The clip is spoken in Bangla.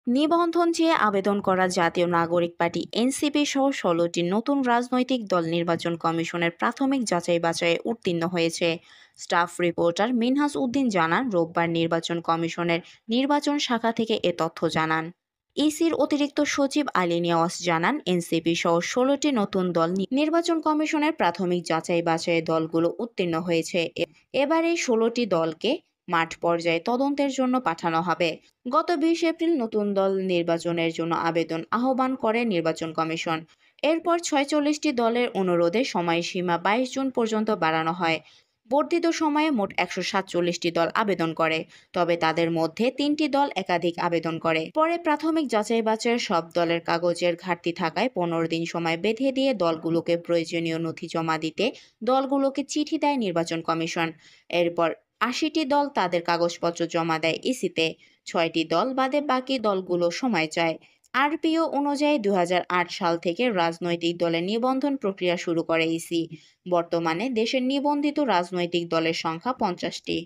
নিবন্ধন চেয়ে আবেদন করা জাতীয় নাগরিক পার্টি এনসিপি সহ ১৬টি নতুন রাজনৈতিক দল নির্বাচন কমিশনের প্রাথমিক যাচাই বাছাইয়ে উত্তীর্ণ হয়েছে। স্টাফ রিপোর্টার মিনহাস উদ্দিন জানান, রোববার নির্বাচন কমিশনের নির্বাচন শাখা থেকে এ তথ্য জানান। ইসির অতিরিক্ত সচিব আলী নেওয়াজ জানান, এনসিপি সহ ১৬টি নতুন দল নির্বাচন কমিশনের প্রাথমিক যাচাই বাছাইয়ে দলগুলো উত্তীর্ণ হয়েছে। এবার এই ১৬টি দলকে মাঠ পর্যায়ে তদন্তের জন্য পাঠানো হবে। গত ২০ এপ্রিল নতুন দল নির্বাচনের জন্য আবেদন আহ্বান করে নির্বাচন কমিশন। এরপর ৪৬টি দলের অনুরোধে সময়সীমা ২২ জুন পর্যন্ত বাড়ানো হয়। বর্ধিত সময়ে মোট ১৪৭টি দল আবেদন করে, তবে তাদের মধ্যে ৩টি দল একাধিক আবেদন করে। পরে প্রাথমিক যাচাই বাছাইয়ের সব দলের কাগজের ঘাটতি থাকায় ১৫ দিন সময় বেঁধে দিয়ে দলগুলোকে প্রয়োজনীয় নথি জমা দিতে দলগুলোকে চিঠি দেয় নির্বাচন কমিশন। এরপর ৮০টি দল তাদের কাগজপত্র জমা দেয় ইসিতে। ৬টি দল বাদে বাকি দলগুলো সময় চায়। আরপিও অনুযায়ী ২০০৮ সাল থেকে রাজনৈতিক দলের নিবন্ধন প্রক্রিয়া শুরু করে ইসি। বর্তমানে দেশের নিবন্ধিত রাজনৈতিক দলের সংখ্যা ৫০টি।